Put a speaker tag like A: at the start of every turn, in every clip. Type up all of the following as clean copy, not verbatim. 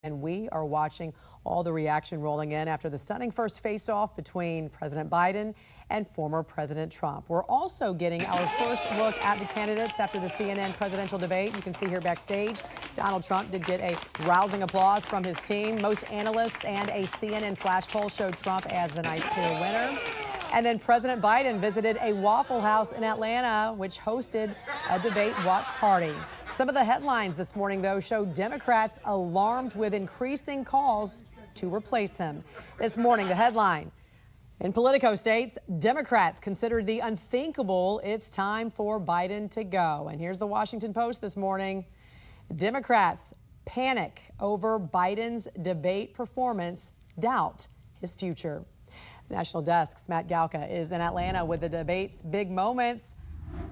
A: And we are watching all the reaction rolling in after the stunning first face-off between President Biden and former President Trump. We're also getting our first look at the candidates after the CNN presidential debate. You can see here backstage, Donald Trump did get a rousing applause from his team. Most analysts and a CNN flash poll showed Trump as the night's clear winner. And then President Biden visited a Waffle House in Atlanta, which hosted a debate watch party. Some of the headlines this morning, though, show Democrats alarmed with increasing calls to replace him. This morning, the headline in Politico states, Democrats consider the unthinkable. It's time for Biden to go. And here's the Washington Post this morning. Democrats panic over Biden's debate performance, doubt his future. The National Desk's Matt Galka is in Atlanta with the debate's big moments.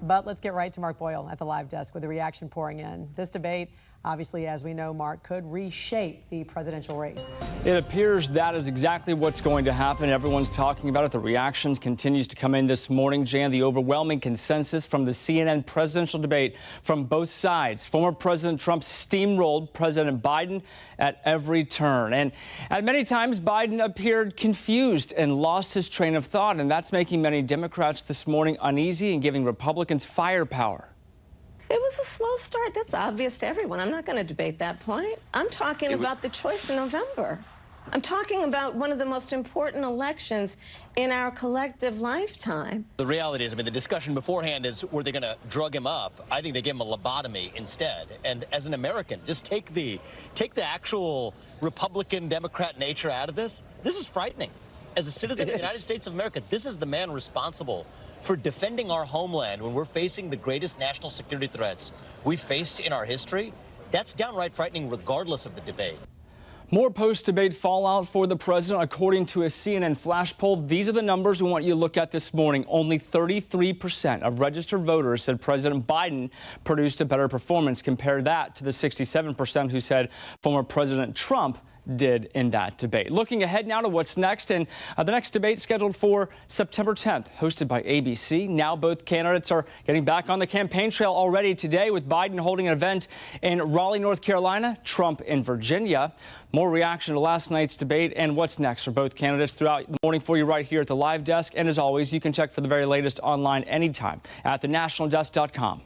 A: But let's get right to Mark Boyle at the live desk with the reaction pouring in. This debate, obviously, as we know, Mark, could reshape the presidential race.
B: It appears that is exactly what's going to happen. Everyone's talking about it. The reactions continues to come in this morning. Jan, the overwhelming consensus from the CNN presidential debate from both sides. Former President Trump steamrolled President Biden at every turn. And at many times, Biden appeared confused and lost his train of thought. And that's making many Democrats this morning uneasy and giving Republicans firepower.
C: It was a slow start. That's obvious to everyone. I'm not going to debate that point. I'm talking about the choice in November. I'm talking about one of the most important elections in our collective lifetime.
D: The reality is, I mean, the discussion beforehand is, were they going to drug him up? I think they gave him a lobotomy instead. And as an American, just take the actual Republican Democrat nature out of this. This is frightening. As a citizen of the United States of America, this is the man responsible for defending our homeland when we're facing the greatest national security threats we've faced in our history. That's downright frightening regardless of the debate.
B: More post-debate fallout for the president. According to a CNN flash poll, these are the numbers we want you to look at this morning. Only 33% of registered voters said President Biden produced a better performance. Compare that to the 67% who said former President Trump did in that debate. Looking ahead now to what's next, and the next debate scheduled for September 10th, hosted by ABC. Now both candidates are getting back on the campaign trail already today, with Biden holding an event in Raleigh, North Carolina, Trump in Virginia. More reaction to last night's debate and what's next for both candidates throughout the morning for you right here at the live desk. And as always, you can check for the very latest online anytime at thenationaldesk.com.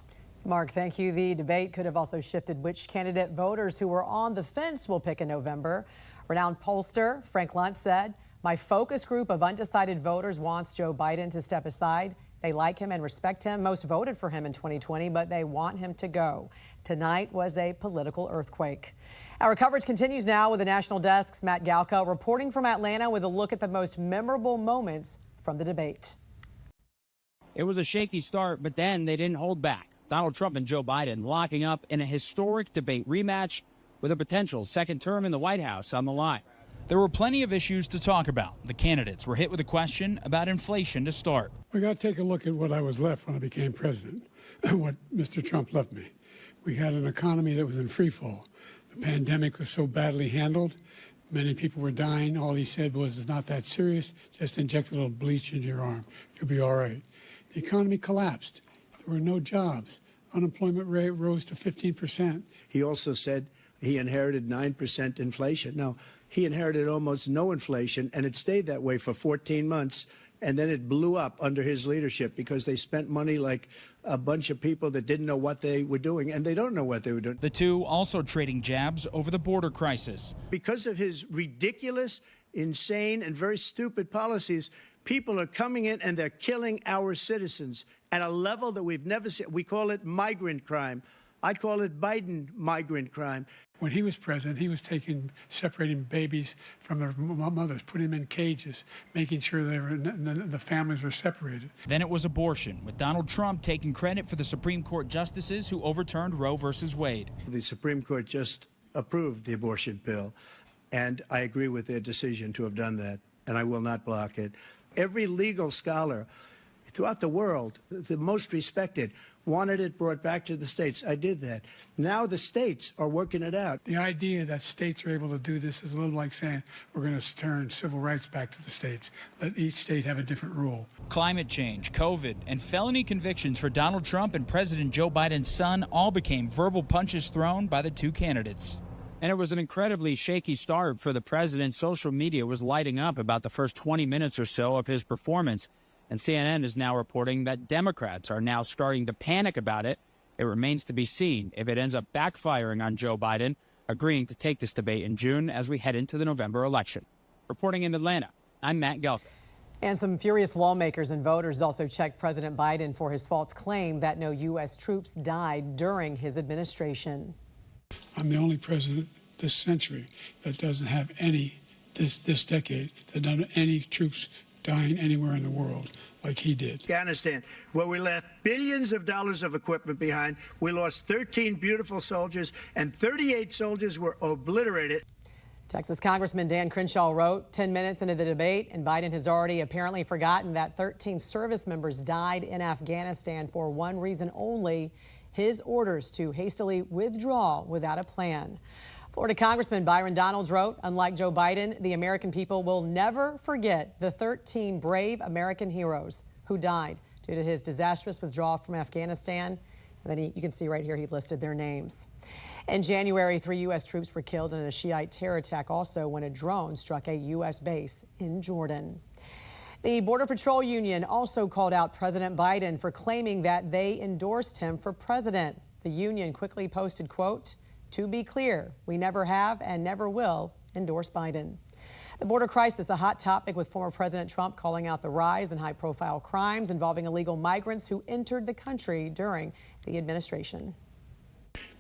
A: Mark, thank you. The debate could have also shifted which candidate voters who were on the fence will pick in November. Renowned pollster Frank Luntz said, "My focus group of undecided voters wants Joe Biden to step aside. They like him and respect him. Most voted for him in 2020, but they want him to go." Tonight was a political earthquake. Our coverage continues now with the National Desk's Matt Galka reporting from Atlanta with a look at the most memorable moments from the debate.
E: It was a shaky start, but then they didn't hold back. Donald Trump and Joe Biden locking up in a historic debate rematch with a potential second term in the White House on the line.
F: There were plenty of issues to talk about. The candidates were hit with a question about inflation to start.
G: We got to take a look at what I was left when I became president, what Mr. Trump left me. We had an economy that was in free fall. The pandemic was so badly handled. Many people were dying. All he said was, "It's not that serious. Just inject a little bleach into your arm. You'll be all right." The economy collapsed. There were no jobs. Unemployment rate rose to 15%.
H: He also said he inherited 9% inflation. No, he inherited almost no inflation, and it stayed that way for 14 months. And then it blew up under his leadership because they spent money like a bunch of people that didn't know what they were doing, and they don't know what they were doing.
F: The two also trading jabs over the border crisis.
H: Because of his ridiculous, insane, and very stupid policies, people are coming in and they're killing our citizens at a level that we've never seen. We call it migrant crime. I call it Biden migrant crime.
G: When he was president, he was separating babies from their mothers, putting them in cages, making sure the families were separated.
F: Then it was abortion, with Donald Trump taking credit for the Supreme Court justices who overturned Roe versus Wade.
H: The Supreme Court just approved the abortion bill, and I agree with their decision to have done that, and I will not block it. Every legal scholar throughout the world, the most respected, wanted it brought back to the states. I did that. Now the states are working it out.
G: The idea that states are able to do this is a little like saying we're going to turn civil rights back to the states. Let each state have a different rule.
F: Climate change, COVID, and felony convictions for Donald Trump and President Joe Biden's son all became verbal punches thrown by the two candidates.
E: And it was an incredibly shaky start for the president. Social media was lighting up about the first 20 minutes or so of his performance. And CNN is now reporting that Democrats are now starting to panic about it. It remains to be seen if it ends up backfiring on Joe Biden, agreeing to take this debate in June as we head into the November election. Reporting in Atlanta, I'm Matt Gelka.
A: And some furious lawmakers and voters also checked President Biden for his false claim that no U.S. troops died during his administration.
G: I'm the only president this century that doesn't have any, this decade, that doesn't have any troops dying anywhere in the world like he did.
H: Afghanistan, where we left billions of dollars of equipment behind. We lost 13 beautiful soldiers, and 38 soldiers were obliterated.
A: Texas Congressman Dan Crenshaw wrote 10 minutes into the debate, and Biden has already apparently forgotten that 13 service members died in Afghanistan for one reason only: his orders to hastily withdraw without a plan. Florida Congressman Byron Donalds wrote, unlike Joe Biden, the American people will never forget the 13 brave American heroes who died due to his disastrous withdrawal from Afghanistan. And then you can see right here he listed their names. In January, 3 U.S. troops were killed in a Shiite terror attack also when a drone struck a U.S. base in Jordan. The Border Patrol Union also called out President Biden for claiming that they endorsed him for president. The union quickly posted, quote, "To be clear, we never have and never will endorse Biden." The border crisis, a hot topic, with former President Trump calling out the rise in high-profile crimes involving illegal migrants who entered the country during the administration.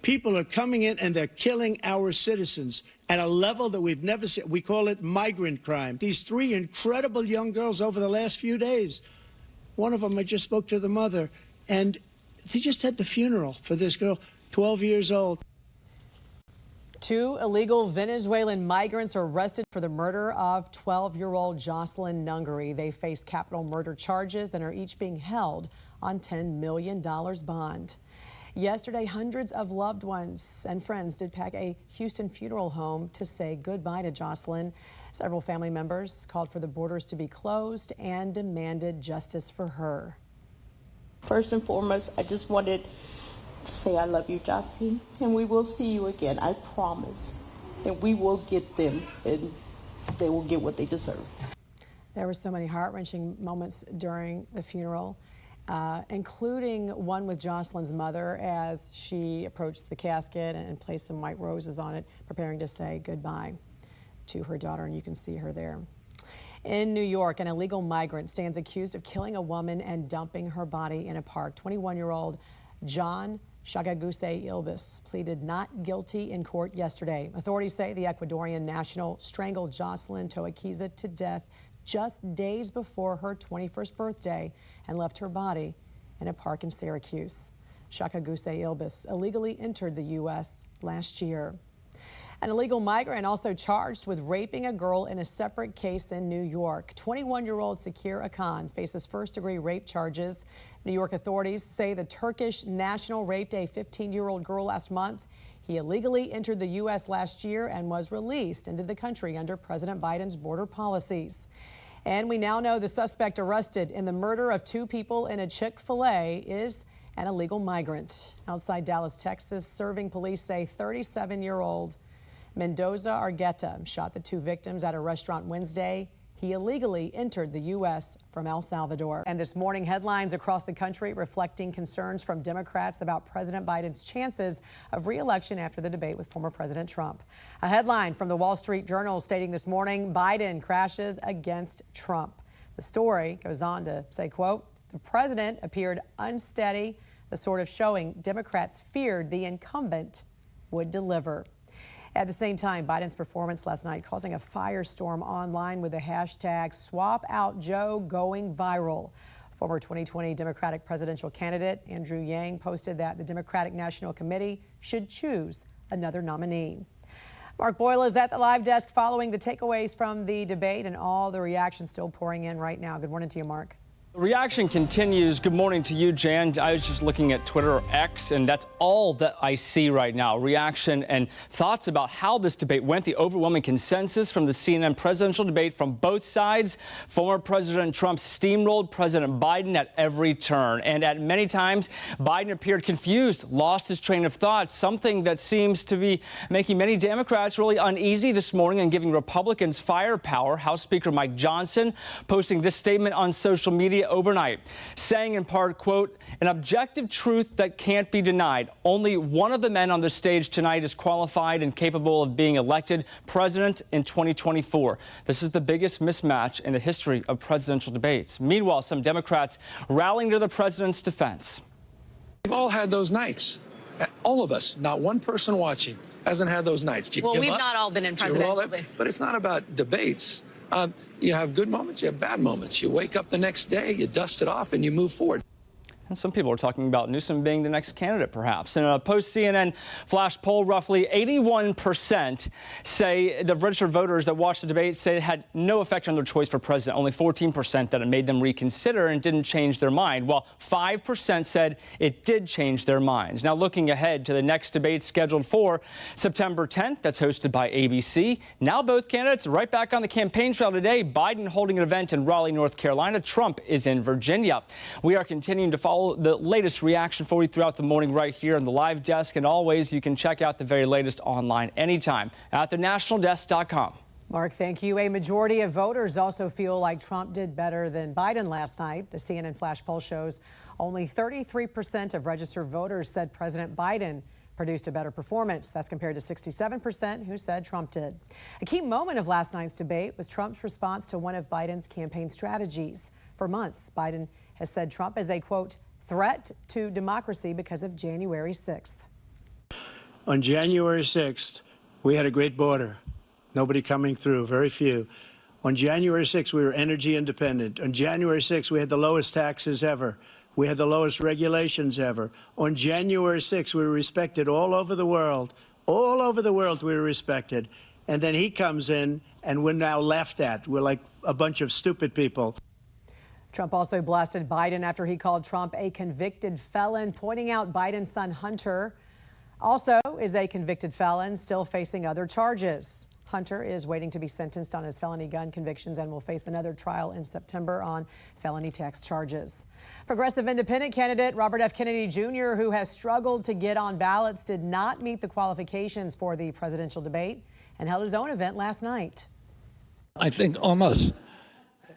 H: People are coming in and they're killing our citizens at a level that we've never seen. We call it migrant crime. These 3 incredible young girls over the last few days, one of them, I just spoke to the mother, and they just had the funeral for this girl, 12 years old.
A: 2 illegal Venezuelan migrants are arrested for the murder of 12-year-old Jocelyn Nungary. They face capital murder charges and are each being held on $10 million bond. Yesterday, hundreds of loved ones and friends did pack a Houston funeral home to say goodbye to Jocelyn. Several family members called for the borders to be closed and demanded justice for her.
I: First and foremost, I just wanted to say I love you, Jossie, and we will see you again, I promise. And we will get them, and they will get what they deserve.
A: There were so many heart-wrenching moments during the funeral, including one with Jocelyn's mother as she approached the casket and placed some white roses on it, preparing to say goodbye to her daughter, and you can see her there. In New York, an illegal migrant stands accused of killing a woman and dumping her body in a park. 21-year-old John Shagaguse Ilbis pleaded not guilty in court yesterday. Authorities say the Ecuadorian national strangled Jocelyn Toaquiza to death just days before her 21st birthday and left her body in a park in Syracuse. Shagaguse Ilbis illegally entered the U.S. last year. An illegal migrant also charged with raping a girl in a separate case in New York. 21-year-old Sakir Akan faces first-degree rape charges. New York authorities say the Turkish national raped a 15-year-old girl last month. He illegally entered the U.S. last year and was released into the country under President Biden's border policies. And we now know the suspect arrested in the murder of 2 people in a Chick-fil-A is an illegal migrant. Outside Dallas, Texas, serving police say 37-year-old Mendoza Argueta shot the 2 victims at a restaurant Wednesday. He illegally entered the U.S. from El Salvador. And this morning, headlines across the country reflecting concerns from Democrats about President Biden's chances of re-election after the debate with former President Trump. A headline from the Wall Street Journal stating this morning, Biden crashes against Trump. The story goes on to say, quote, the president appeared unsteady, the sort of showing Democrats feared the incumbent would deliver. At the same time, Biden's performance last night causing a firestorm online with the hashtag #SwapOutJoe going viral. Former 2020 Democratic presidential candidate Andrew Yang posted that the Democratic National Committee should choose another nominee. Mark Boyle is at the live desk following the takeaways from the debate and all the reactions still pouring in right now. Good morning to you, Mark.
B: The reaction continues. Good morning to you, Jan. I was just looking at Twitter or X, and that's all that I see right now. Reaction and thoughts about how this debate went. The overwhelming consensus from the CNN presidential debate from both sides. Former President Trump steamrolled President Biden at every turn. And at many times, Biden appeared confused, lost his train of thought, something that seems to be making many Democrats really uneasy this morning and giving Republicans firepower. House Speaker Mike Johnson posting this statement on social media overnight, saying in part, quote, an objective truth that can't be denied. Only one of the men on the stage tonight is qualified and capable of being elected president in 2024. This is the biggest mismatch in the history of presidential debates. Meanwhile, some Democrats rallying to the president's defense.
J: We've all had those nights. All of us, not one person watching, hasn't had those nights. Do you
K: well,
J: give
K: we've
J: up?
K: Not all been in presidential debates.
J: But it's not about debates. You have good moments, you have bad moments. You wake up the next day, you dust it off, and you move forward.
B: And some people are talking about Newsroom being the next candidate, perhaps. In a post-CNN flash poll, roughly 81% say the registered voters that watched the debate say it had no effect on their choice for president. Only 14% that it made them reconsider and didn't change their mind, while 5% said it did change their minds. Now, looking ahead to the next debate scheduled for September 10th, that's hosted by ABC. Now both candidates right back on the campaign trail today. Biden holding an event in Raleigh, North Carolina. Trump is in Virginia. We are continuing to follow the latest reaction for you throughout the morning right here on the live desk. And always, you can check out the very latest online anytime at thenationaldesk.com.
A: Mark, thank you. A majority of voters also feel like Trump did better than Biden last night. The CNN flash poll shows only 33% of registered voters said President Biden produced a better performance. That's compared to 67% who said Trump did. A key moment of last night's debate was Trump's response to one of Biden's campaign strategies. For months, Biden has said Trump is a, quote, threat to democracy because of January 6th.
H: On January 6th, we had a great border. Nobody coming through, very few. On January 6th, we were energy independent. On January 6th, we had the lowest taxes ever. We had the lowest regulations ever. On January 6th, we were respected all over the world. All over the world, we were respected. And then he comes in, and we're now laughed at. We're like a bunch of stupid people.
A: Trump also blasted Biden after he called Trump a convicted felon, pointing out Biden's son Hunter also is a convicted felon, still facing other charges. Hunter is waiting to be sentenced on his felony gun convictions and will face another trial in September on felony tax charges. Progressive independent candidate Robert F. Kennedy Jr., who has struggled to get on ballots, did not meet the qualifications for the presidential debate and held his own event last night.
L: I think almost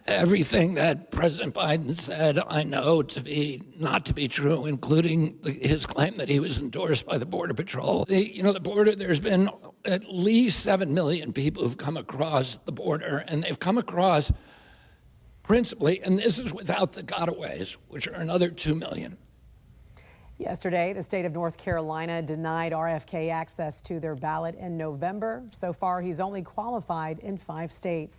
L: everything that President Biden said, I know to be not to be true, including his claim that he was endorsed by the Border Patrol. The border, there's been at least 7 million people who've come across the border, and they've come across principally, and this is without the gotaways, which are another 2 million.
A: Yesterday, the state of North Carolina denied RFK access to their ballot in November. So far, he's only qualified in 5 states.